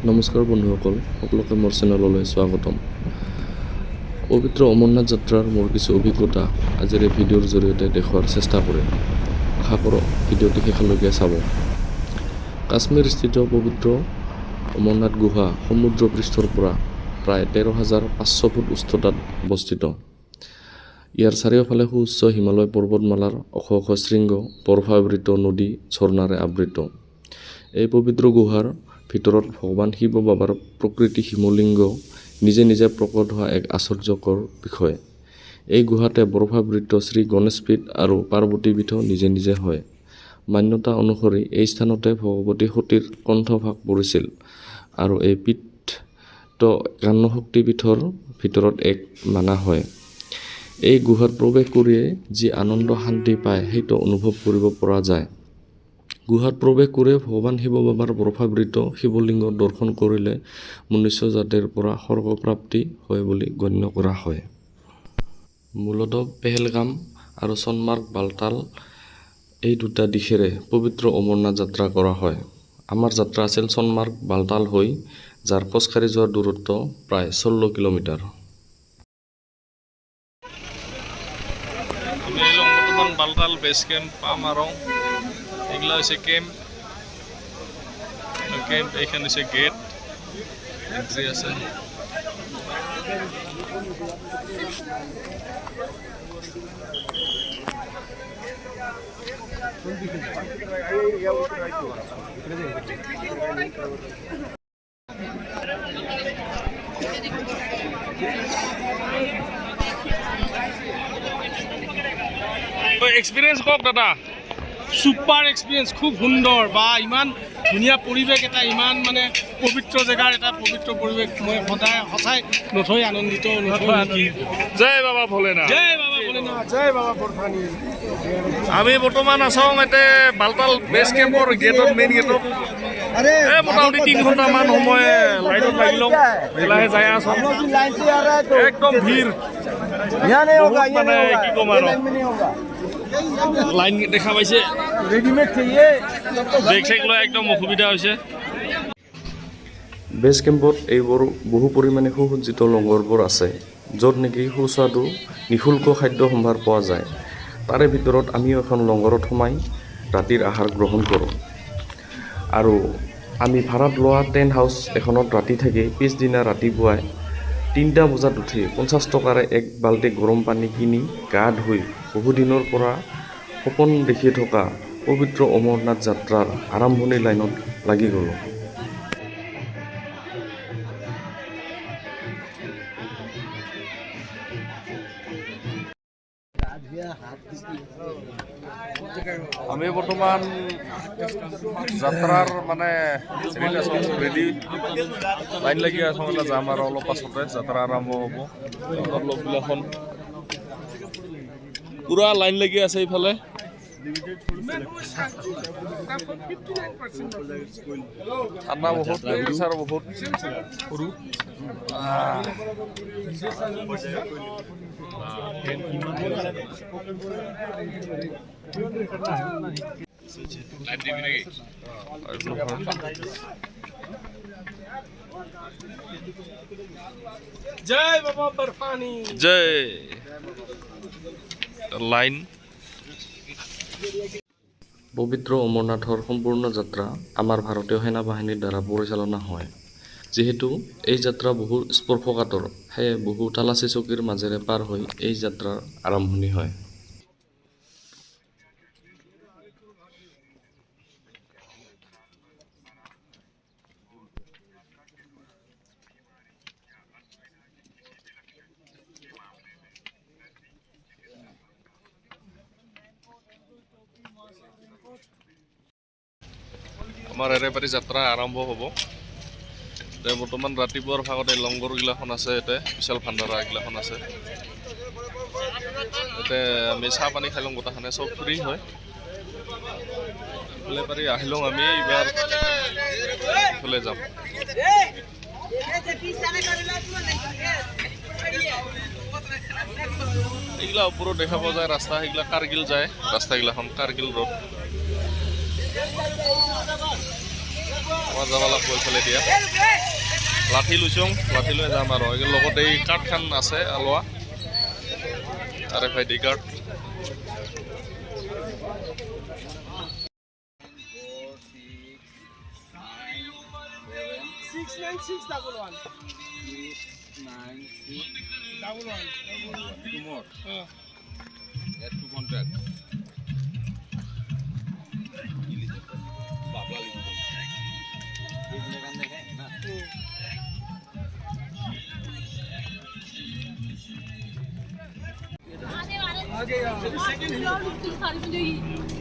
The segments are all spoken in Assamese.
নমস্কাৰ বন্ধুসকল, সকলোকে মোৰ চেনেললৈ স্বাগতম। পবিত্ৰ অমৰনাথ যাত্ৰাৰ মোৰ কিছু অভিজ্ঞতা আজিৰ এই ভিডিঅ'ৰ জৰিয়তে দেখুৱাৰ চেষ্টা কৰিম। আশা কৰোঁ ভিডিঅ'টি শেষলৈকে চাব। কাশ্মীৰস্থিত পবিত্ৰ অমৰনাথ গুহা সমুদ্ৰ পৃষ্ঠৰ পৰা প্ৰায় 13,500 ফুট উচ্চতাত অৱস্থিত। ইয়াৰ চাৰিওফালে সুউচ্চ হিমালয় পৰ্বতমালাৰ ওখ ওখ শৃংগ, বৰফাবৃত নদী, ঝৰ্ণাৰে আবৃত। এই পবিত্ৰ গুহাৰ ভিতৰত ভগৱান শিৱ বাবাৰ প্ৰকৃতি শিৱলিংগ নিজে নিজে প্ৰকট হোৱা এক আশ্চৰ্যকৰ বিষয়। এই গুহাতে বৰফাবৃত শ্ৰী গণেশ পীঠ আৰু পাৰ্বতী পীঠো নিজে নিজে হয়। মান্যতা অনুসৰি এই স্থানতে ভগৱতী সতীৰ কণ্ঠভাগ পৰিছিল আৰু এই পীঠটো 51 শক্তিপীঠৰ ভিতৰত এক মানা হয়। এই গুহাত প্ৰৱেশ কৰিয়ে যি আনন্দ শান্তি পায় সেইটো অনুভৱ কৰিব পৰা যায়। গুহাত প্ৰৱেশ কৰি ভগৱান শিৱ বাবাৰ বৰফাবৃত শিৱলিংগ দৰ্শন কৰিলে মনুষ্য জাতিৰ পৰা স্বৰ্গপ্ৰাপ্তি হয় বুলি গণ্য কৰা হয়। মূলতঃ পেহেলগাম আৰু সোণমাৰ্গ বালতাল এই দুটা দিশেৰে পবিত্ৰ অমৰনাথ যাত্ৰা কৰা হয়। আমাৰ যাত্ৰা আছিল সোণমাৰ্গ বালতাল হৈ, যাৰ খোজকাঢ়ি যোৱাৰ দূৰত্ব প্ৰায় 16 কিলোমিটাৰ। আমি এলাম বৰ্তমান বালতাল বেস ক্যাম্প পামাৰং এগুলা হচ্ছে ক্যাম্প এখানে হচ্ছে গেট এন্ট্ৰি আছে। এক্সপিৰিয়েঞ্চ কওক দাদা। সুপাৰ এক্সপিৰিয়েঞ্চ, খুব সুন্দৰ বা ইমান ধুনীয়া পৰিৱেশ এটা, ইমান মানে পবিত্ৰ জেগাৰ এটা পবিত্ৰ পৰিৱেশ মই সঁচাই নথৈ আনন্দিত। জয় বাবা ভোলেনাথ, জয় বাবা ভোলেনাথ, জয় বাবা বৰফানী। আমি বৰ্তমান আছোঁ এতে বালতাল বেছ কেম্পৰ গেটত, মেইন গেটত। মোটামুটি 3 ঘণ্টামান সময় লাইনত লাগিল, লাহে যাই আছোঁ। একদম ভিৰ, মানে কি ক'ম আৰু। লাইন দেখা পাইছে, বেগ চেগ লৈ একদম অসুবিধা হৈছে। বেছ কেম্পত এইবোৰ বহু পৰিমাণে সুসজ্জিত লংগৰবোৰ আছে, য'ত নেকি সুস্বাদু নিঃশুল্ক খাদ্য সম্ভাৰ পোৱা যায়। তাৰে ভিতৰত আমিও এখন লংগৰত সোমাই ৰাতিৰ আহাৰ গ্ৰহণ কৰোঁ। আৰু আমি ভাড়াত লোৱা টেণ্ট হাউচ এখনত ৰাতি থাকি পিছদিনা ৰাতিপুৱাই 3টা বজাত উঠি 50 টকাৰে এক বাল্টি গৰম পানী কিনি গা ধুই বহুদিনৰ পৰা সপোন দেখি থকা পবিত্ৰ অমৰনাথ যাত্ৰাৰ আৰম্ভণি লাইনত লাগি গ'লোঁ। আমি বৰ্তমান যাত্ৰাৰ মানে ৰেডি, লাইন লাগি আছোঁ। যাম আৰু অলপ পাছতে যাত্ৰা আৰম্ভ হ'ব। লগবিলাখন পুৰা লাইন লাগি আছে এইফালে। ঠাণ্ডা বহুত, টেম্পাৰেচাৰ বহুত সৰু। জয় বাবা বৰফানী, জয়। লাইন পবিত্ৰ অমৰনাথৰ সম্পূৰ্ণ যাত্ৰা আমাৰ ভাৰতীয় সেনা বাহিনীৰ দ্বাৰা পৰিচালনা হয়। যিহেতু এই যাত্ৰা বহু স্পৰ্শকাতৰ, সেয়ে বহু তালাচী চকীৰ মাজেৰে পাৰ হৈ এই যাত্ৰাৰ আৰম্ভণি হয়। আমাৰ এৰেবাৰী যাত্ৰা আৰম্ভ হ'ব। এতিয়া বৰ্তমান ৰাতিপুৱাৰ ভাগত এই লংগৰগিলাখন আছে, ইয়াতে বিশাল ভাণ্ডাৰা এইগিলাখন আছে। ইয়াতে আমি চাহ পানী খাই লওঁ, গোটাখানে চব ফ্ৰী হয়। এইফালে পাৰি আহিলোঁ আমি, এইবাৰ এইফালে যাম। এইগিলা ওপৰত দেখা পোৱা যায় ৰাস্তা, সেইগিলা কাৰ্গিল যায় ৰাস্তাগিলাখন, কাৰ্গিল ৰোড। আমাৰ যাব লাগিব এইফালে দিয়া লাঠি লৈছোঁ লাঠি লৈ যাম আৰু লগতে এই কাৰ্ডখন আছে লোৱা RFID কাৰ্ড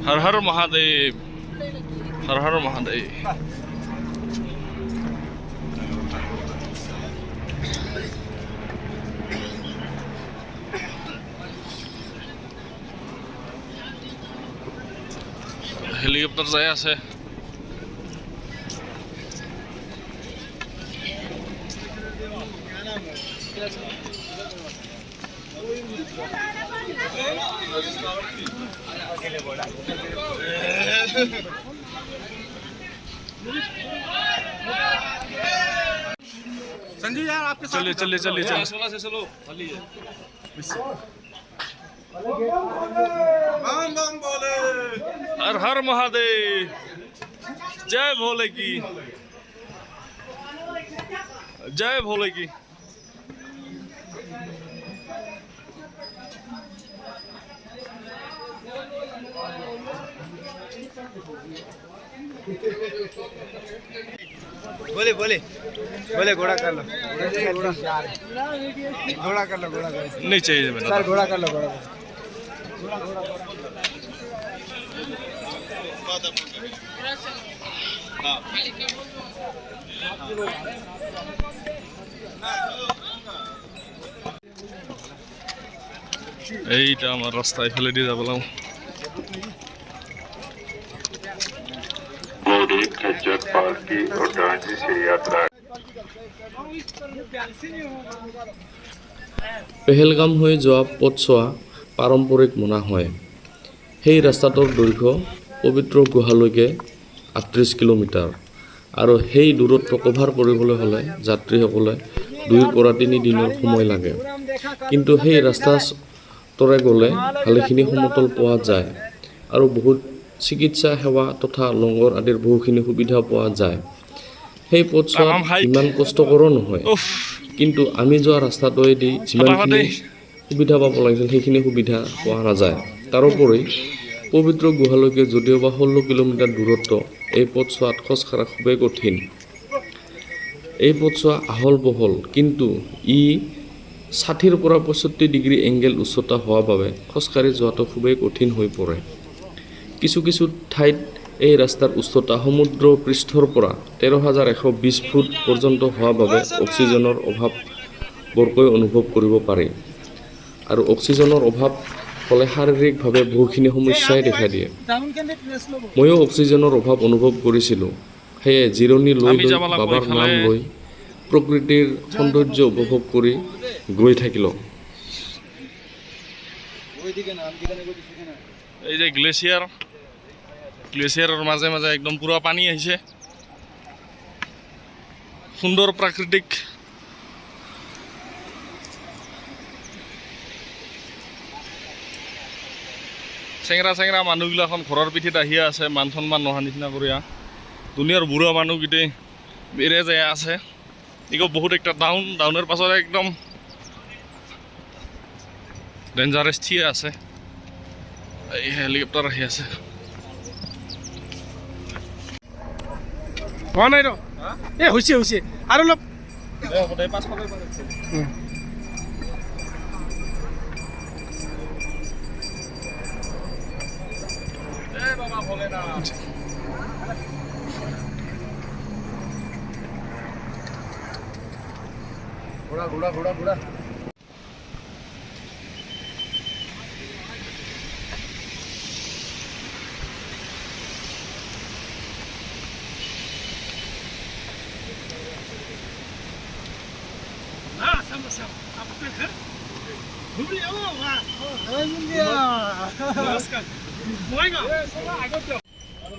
हर हर महादेव हर हर महादेव हेलिकॉप्टर जाय আছে संजू यार आपके साथ चलिए चलिए चलिए चलिए से चलो हर हर महादेव जय भोले की जय भोले की बोले बोले बोले घोड़ा कर लो घोड़ा कर लो नहीं चाहिए मैंने सर घोड़ा कर लो घोड़ा এইটা আমার রাস্তা এফালে দিয়ে যাব লাও खच्चर पालकी और डांडी से यात्रा পেহেলগাম হৈ যোৱা পথছোৱা পাৰম্পৰিক মনা হয় সেই ৰাস্তাটোৰ দৈৰ্ঘ্য পবিত্ৰ গুহালৈকে 38 কিলোমিটাৰ আৰু সেই দূৰত্ব কভাৰ কৰিবলৈ হ'লে যাত্ৰীসকলে 2 পৰা 3 দিনৰ সময় লাগে কিন্তু সেই ৰাস্তাটোৰে গ'লে ভালেখিনি সমতল পোৱা যায় আৰু বহুত চিকিৎসা সেৱা তথা লংগৰ আদিৰ বহুখিনি সুবিধা পোৱা যায় সেই পথছোৱা ইমান কষ্টকৰ নহয় কিন্তু আমি যোৱা ৰাস্তাটোৱেদি যিমানখিনি সুবিধা পাব লাগিছিল সেইখিনি সুবিধা পোৱা নাযায় তাৰোপৰি পবিত্ৰ গুহালৈকে যদিও বা 16 কিলোমিটাৰ দূৰত্ব এই পথছোৱাত খোজ কাঢ়া খুবেই কঠিন এই পথছোৱা আহল বহল কিন্তু ই 60 পৰা 65 ডিগ্ৰী এংগেল উচ্চতা হোৱাৰ বাবে খোজকাঢ়ি যোৱাটো খুবেই কঠিন হৈ পৰে কিছু কিছু ঠাইত এই ৰাস্তাৰ উচ্চতা সমুদ্ৰ পৃষ্ঠৰ পৰা 13120 ফুট পৰ্যন্ত হোৱাৰ বাবে অক্সিজেনৰ অভাৱ বৰকৈ অনুভৱ কৰিব পাৰি আৰু অক্সিজেনৰ অভাৱ হলে শাৰীৰিকভাৱে বহুখিনি সমস্যাই দেখা দিয়ে ময়ো অক্সিজেনৰ অভাৱ অনুভৱ কৰিছিলোঁ সেয়ে জিৰণি লৈ বাবাৰ নাম লৈ প্ৰকৃতিৰ সৌন্দৰ্য উপভোগ কৰি গৈ থাকিলোঁ এই যে গ্লেচিয়াৰৰ মাজে মাজে একদম পুৰা পানী আহিছে সুন্দৰ প্ৰাকৃতিক চেংৰা মানুহগিলাখন ঘৰৰ পিঠিত আহি আছে মান সন্মান নোহোৱা নিচিনা কৰি দুনিয়াৰ বুঢ়া মানুহকেইটাই বেৰে যায় আছে ইগো বহুত একটা ডাউনেৰ পাছত একদম ডেঞ্জাৰাস থিয়ে আছে এই হেলিকপ্টাৰ আহি আছে হোৱা নাই ৰ এ হৈছে আৰু অলপ घोड़ा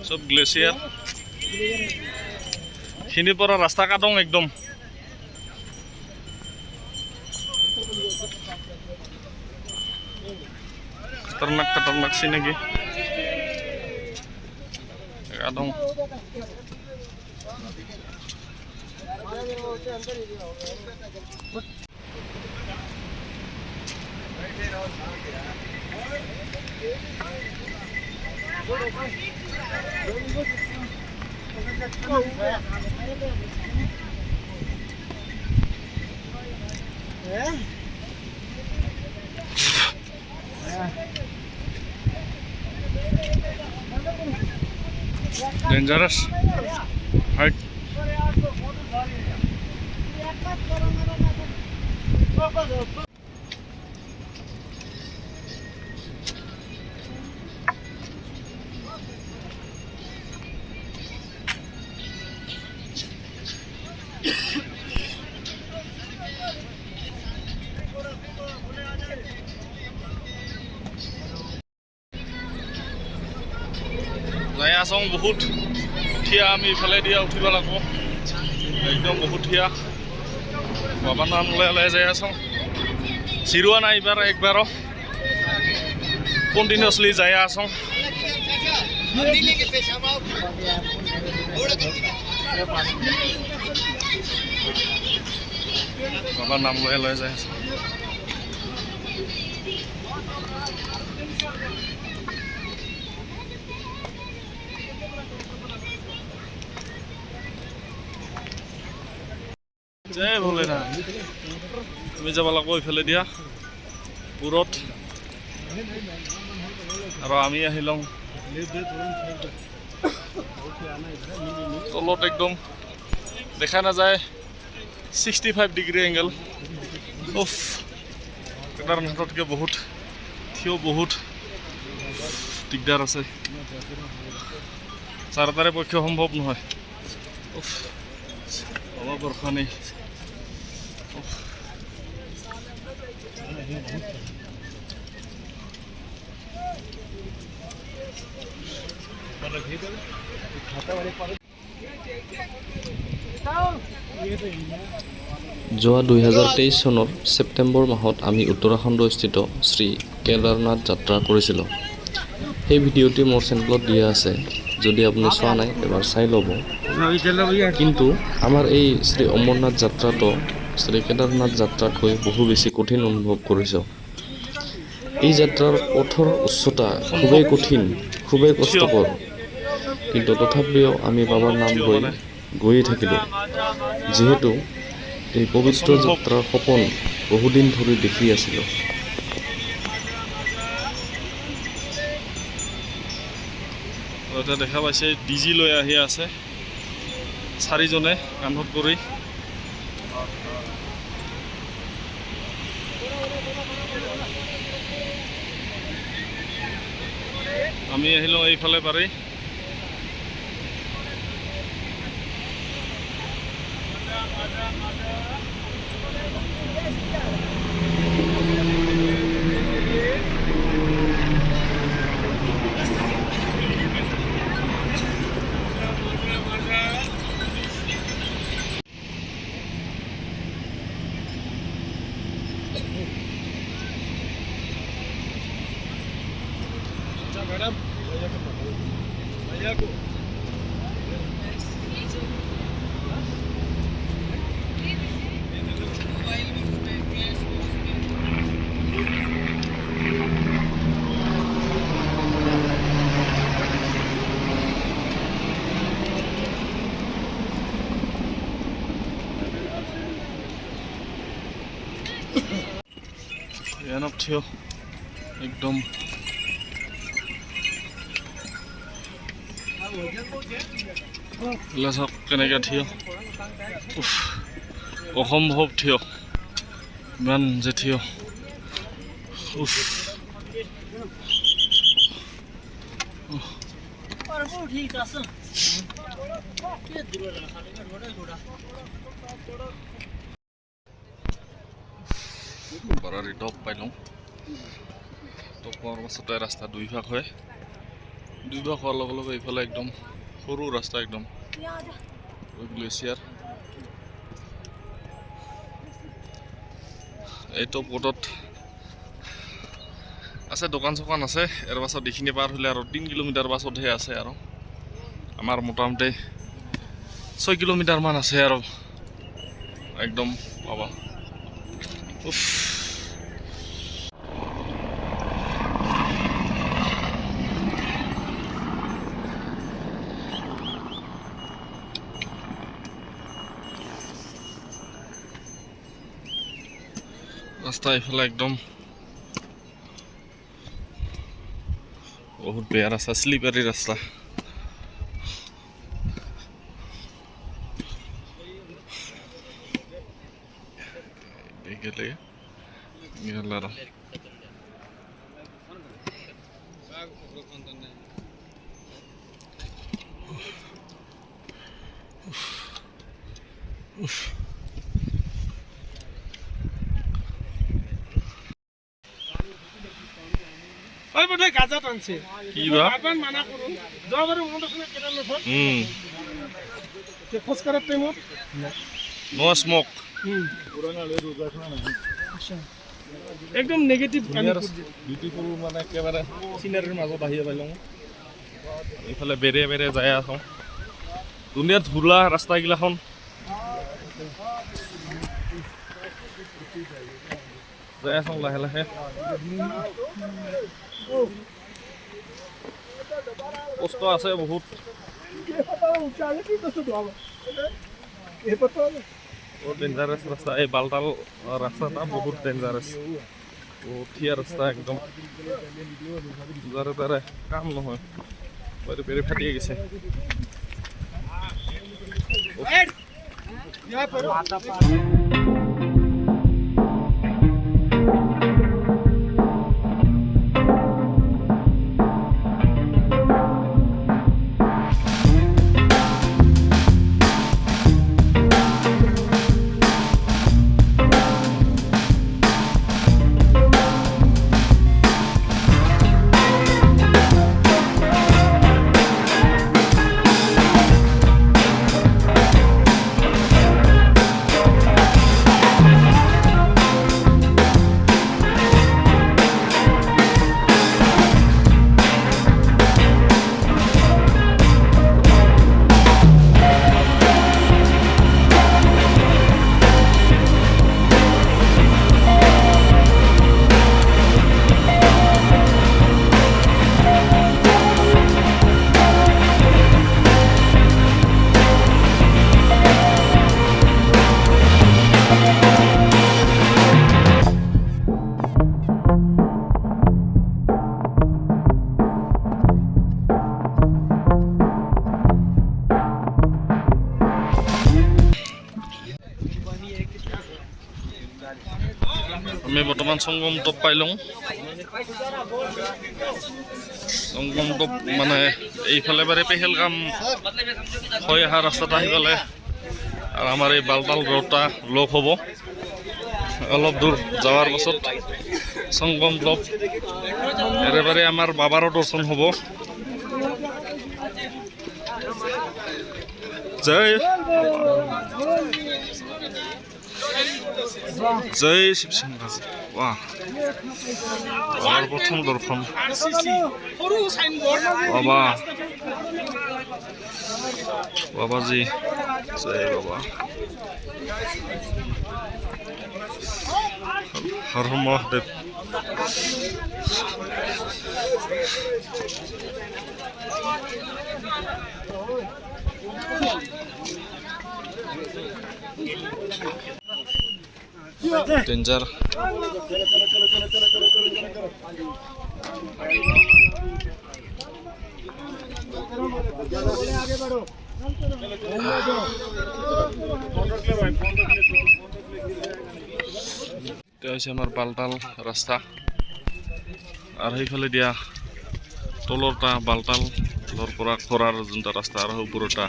সব গ্লেচিয়াৰ খিনিৰ পৰা ৰাস্তা কাটং একদম খতৰনাক চিনাকি কাটং ডেঞ্জারাস হাইট যাই আছং বহুত থিয়া আমি ইফালে দিয়া উঠিব লাগিব একদম বহুত থিয়া বাবার নাম লৈ যাই আছং চিৰোৱা নাই এইবাৰ একবাৰো কণ্টিনিউছলি যাই আছং বাবার নাম লৈ যাই আছং জয় ভোলেনাথ তুমি যাব লাগিব ইফালে দিয়া পুৰত আৰু আমি আহিলং তলত একদম দেখা নাযায় 65 ডিগ্ৰী এংগেল উফ কেদাৰনাথতকৈ বহুত থিয় বহুত দিগদাৰ আছে চাৰটাৰে পক্ষে সম্ভৱ নহয় উফ অলপ বৰষা নেই যোৱা 2023 চনৰ ছেপ্টেম্বৰ মাহত আমি উত্তৰাখণ্ডস্থিত শ্ৰী কেদাৰনাথ যাত্ৰা কৰিছিলোঁ সেই ভিডিঅ'টি মোৰ চেনেলত দিয়া আছে যদি আপুনি চোৱা নাই এবাৰ চাই ল'ব কিন্তু আমাৰ এই শ্ৰী অমৰনাথ যাত্ৰাটো শ্ৰী কেদাৰনাথ যাত্ৰাতকৈ বহু বেছি কঠিন অনুভৱ কৰিছোঁ এই যাত্ৰাৰ পথৰ উচ্চতা খুবেই কঠিন খুবেই কষ্টকৰ কিন্তু তথাপিও আমি বাবাৰ নাম লৈ গৈয়ে থাকিলোঁ যিহেতু এই পবিত্ৰ যাত্ৰাৰ সপোন বহুদিন ধৰি দেখি আছিলোঁ এতিয়া দেখা পাইছে ডিজি লৈ আহি আছে চাৰিজনে কান্ধত কৰি আমি আহিলোঁ এইফালে পাৰি मैडम भैया को এনপ থিয় একদম চাওক কেনেকৈ থিয় অসম্ভৱ থিয় ইমান যে থিয় বাৰাৰি টপ পাই লওঁ টপ পোৱাৰ পাছতে ৰাস্তা দুই ভাগ হয় দুই ভাগ হোৱাৰ লগে লগে এইফালে একদম সৰু ৰাস্তা একদম গ্লেচিয়াৰ এইটো পটত আছে দোকান চোকান আছে ইয়াৰ পাছত এইখিনি পাৰ হ'লে আৰু 3 কিলোমিটাৰ পাছতহে আছে আৰু আমাৰ মোটামুটি 6 কিলোমিটাৰ মান আছে আৰু একদম পাবা উফ রাস্তা এইফালে একদম বহুত বেয়া রাস্তা স্লিপারি রাস্তা গেলে গেল আর ওই বোধ হয় গাঁজা টানছে কি বা আবার মানা করুন যোৱাবাৰ মনত আছে কেটা নথ খোজ কৰাৰ টাইমত নো স্মোক একদম নেগেটিভ বিউটিফুল মানে একেবাৰে চিনাৰীৰ মাজত আহি পাইলোঁ এইফালে বেৰে বেৰে যাই আছোঁ ধুনীয়া ধূলা ৰাস্তাগিলাখন যাই আছোঁ লাহে লাহে কষ্ট আছে বহুত বহুত ডেঞ্জাৰাছ ৰাস্তা এই বালতাল ৰাস্তাটা বহুত ডেঞ্জাৰাছ উঠিয়া ৰাস্তা একদম যাৰে তাৰে কাম নহয় বেৰি বেৰি ফাটি গৈছে আমি বৰ্তমান সংগম টপ পাই লওঁ সংগম টপ মানে এইফালে বাৰে পেহেলগাম হৈ অহা ৰাস্তাটা আহি পালে আৰু আমাৰ এই বালতাল ৰোডটা লগ হ'ব অলপ দূৰ যাৱাৰ পাছত সংগম টপ একেবাৰে আমাৰ বাবাৰো দৰ্শন হ'ব জয় জয় শিৱশংকৰ বাহ আমাৰ প্ৰথম দৰ্শন বাবা বাবাজি জয় বাবা হৰ হৰ মহাদেৱ ডেঞ্জাৰ এটা হৈছে আমাৰ বালতাল ৰাস্তা আৰু সেইফালে দিয়া তলৰটা বালতালৰ পৰা খৰাৰ যোনটা ৰাস্তা আৰু ওপৰটা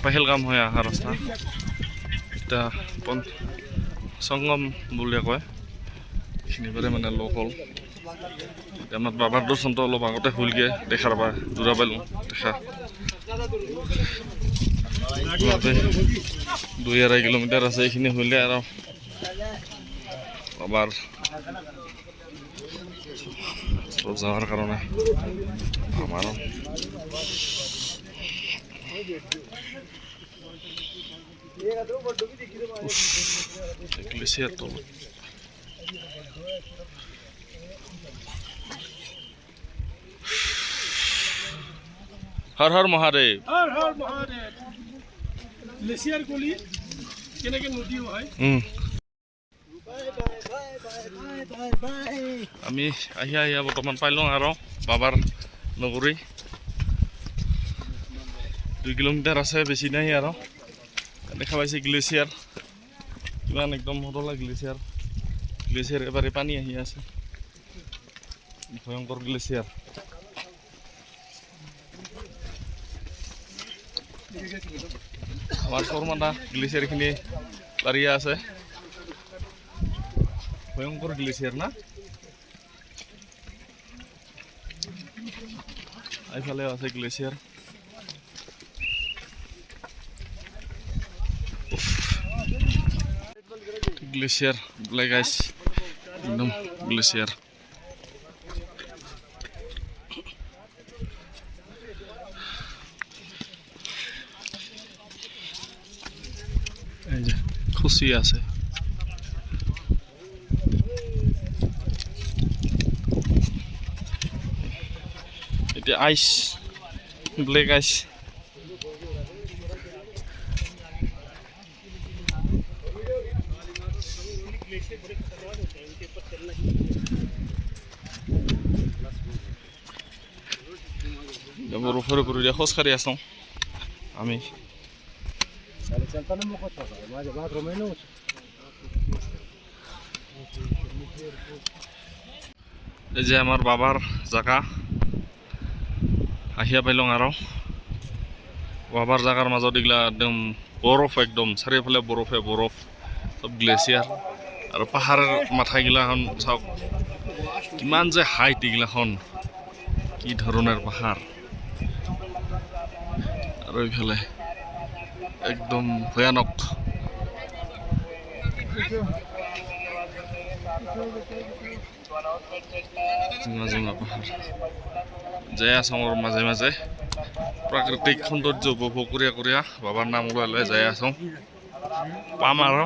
পেহেলগাম হৈ অহা ৰাস্তা এটা সংগম বুলিয়ে কয় এইখিনি বাৰে মানে লগ হ'ল আমাৰ বাবাৰ দৰ্শনটো অলপ আগতে হ'লগৈ দেখাৰ পৰা দূৰা পালোঁ দেখা 2-2.5 কিলোমিটাৰ আছে, এইখিনি হ'লে আৰু আবাৰ যাওয়াৰ কাৰণে আমাৰও গ্লেসিয়াৰ তো হৰ হৰ মহাদেব হৰ হৰ মহাদেৱ গ্লেচিয়াৰ গলি কেনেকৈ নদী হয় আমি আহিয়া বৰ্তমান পাইলোঁ আৰু বাবাৰ নগৰী 2 কিলোমিটাৰ আছে, বেছি নাই আৰু দেখা পাইছে গ্লেচিয়াৰ কিমান একদম মতলা গ্লেচিয়াৰ এবাৰে পানী আহি আছে, ভয়ংকৰ গ্লেচিয়াৰ। আমাৰ শৰ্মাদা গ্লেচিয়াৰখিনি পাৰিয়া আছে, ভয়ংকৰ গ্লেচিয়াৰ না। এইফালে আছে গ্লেচিয়াৰ, গ্লেচিয়াৰ ব্লেক আইচ একদম গ্লেচিয়াৰ। এই যে খুচি আছে, এতিয়া আইচ ব্লেক আইচ। বৰফৰ ওপৰত এতিয়া খোজকাঢ়ি আছোঁ আমি। এই যে আমাৰ বাবাৰ জাগা আহিয়া পাইলং আৰু বাবাৰ জাগাৰ মাজত এইগিলা একদম বৰফ, একদম চাৰিওফালে বৰফ চব গ্লেচিয়াৰ আৰু পাহাৰৰ মাথাগিলাখন চাওক কিমান যে হাইট, এইগিলাখন কি ধৰণৰ পাহাৰ। আৰু এইফালে একদম ভয়ানক জোঙা পাহাৰ। যাই আছোঁ মাজে মাজে প্ৰাকৃতিক সৌন্দৰ্য উপভোগ কৰিয়া বাবাৰ নাম লৈ যাই আছোঁ, পাম আৰু।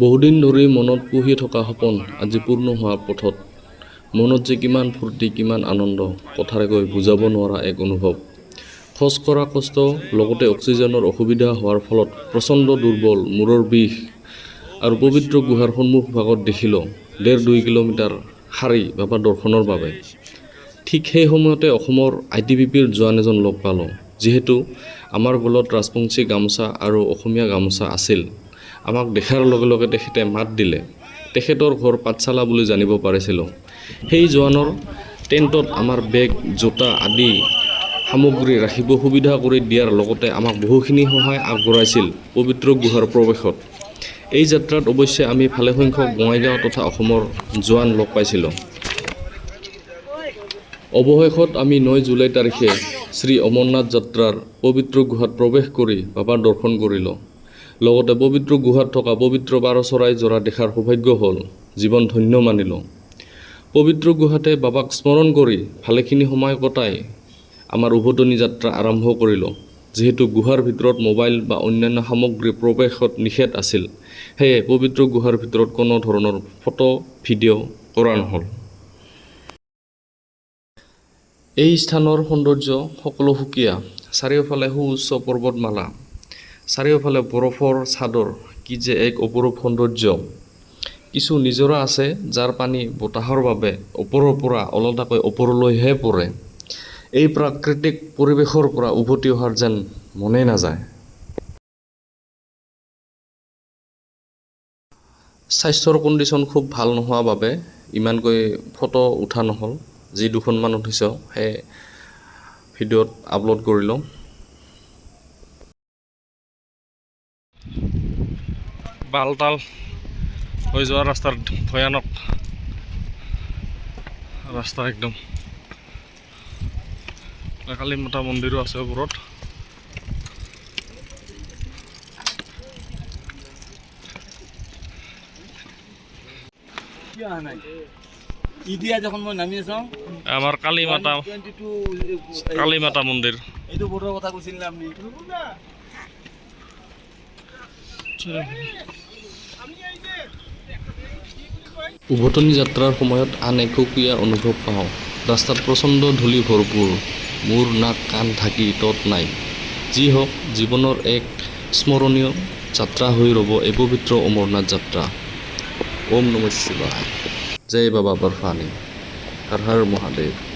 বহুদিন ধৰি মনত পুহি থকা সপোন আজি পূৰ্ণ হোৱাৰ পথত। মনত যে কিমান ফূৰ্তি, কিমান আনন্দ, কথাৰে কৈ বুজাব নোৱাৰা এক অনুভৱ। খোজ কৰা কষ্ট, লগতে অক্সিজেনৰ অসুবিধা হোৱাৰ ফলত প্ৰচণ্ড দুৰ্বল, মূৰৰ বিষ আৰু পবিত্ৰ গুহাৰ সন্মুখ ভাগত দেখিলোঁ 1.5-2 কিলোমিটাৰ শাৰী বাবা দৰ্শনৰ বাবে। ঠিক সেই সময়তে অসমৰ ITBPৰ জোৱান এজন লগ পালোঁ। যিহেতু আমাৰ গলত ৰাজবংশী গামোচা আৰু অসমীয়া গামোচা আছিল, আমাক দেখাৰ লগে লগে তেখেতে মাত দিলে। তেখেতৰ ঘৰ পাঠশালা বুলি জানিব পাৰিছিলোঁ। সেই জোৱানৰ টেণ্টত আমাৰ বেগ, জোতা আদি সামগ্ৰী ৰাখিব সুবিধা কৰি দিয়াৰ লগতে আমাক বহুখিনি সহায় আগবঢ়াইছিল পবিত্ৰ গুহাৰ প্ৰৱেশত। এই যাত্ৰাত অৱশ্যে আমি ভালেসংখ্যক বঙাইগাঁও তথা অসমৰ জোৱান লগ পাইছিলোঁ। অৱশেষত আমি 9 জুলাই তাৰিখে শ্ৰী অমৰনাথ যাত্ৰাৰ পবিত্ৰ গুহাত প্ৰৱেশ কৰি বাবাৰ দৰ্শন কৰিলোঁ। লগতে পবিত্ৰ গুহাত থকা পবিত্ৰ পাৰ চৰাই জোৰা দেখাৰ সৌভাগ্য হ'ল, জীৱন ধন্য মানিলোঁ। পবিত্ৰ গুহাতে বাবাক স্মৰণ কৰি ভালেখিনি সময় কটাই আমাৰ উভতনি যাত্ৰা আৰম্ভ কৰিলোঁ। যিহেতু গুহাৰ ভিতৰত মোবাইল বা অন্যান্য সামগ্ৰী প্ৰৱেশত নিষেধ আছিল, সেয়ে পবিত্ৰ গুহাৰ ভিতৰত কোনো ধৰণৰ ফটো ভিডিঅ' কৰা নহ'ল। এই স্থানৰ সৌন্দৰ্য সকলো সুকীয়া। চাৰিওফালে সুউচ্চ পৰ্বতমালা, চাৰিওফালে বৰফৰ চাদৰ, কি যে এক অপৰূপ সৌন্দৰ্য। কিছু নিজৰা আছে যাৰ পানী বতাহৰ বাবে ওপৰৰ পৰা অলটাকৈ ওপৰলৈহে পৰে। এই প্ৰাকৃতিক পৰিৱেশৰ পৰা উভতি অহাৰ যেন মনেই নাযায়। স্বাস্থ্যৰ কণ্ডিশ্যন খুব ভাল নোহোৱা বাবে ইমানকৈ ফটো উঠা নহ'ল। যি দুখনমান উঠিছোঁ সেই ভিডিঅ'ত আপলোড কৰিলোঁ। বালতাল হৈ যোৱা ৰাস্তাৰ ভয়ানক ৰাস্তা, একদম কালী মাতা মন্দিৰো আছে ওপৰত। ইডিয়া যখন মই নামি আছো আমাৰ কালী মাতা মন্দিৰ। এইটো বোৰ্ডৰ কথা কৈছিল না আপনি? উভতনি যাত্ৰাৰ সময়ত আন একোকীয়া অনুভৱ পাওঁ। ৰাস্তাত প্ৰচণ্ড ধূলি ভৰপূৰ, মূৰ নাক কাণ ঢাকি তত নাই। যি হওক, জীৱনৰ এক স্মৰণীয় যাত্ৰা হৈ ৰ'ব এই পবিত্ৰ অমৰনাথ যাত্ৰা। ওম নমঃ শিৱায়, জয় বাবা বৰফানী, হৰ হৰ মহাদেৱ।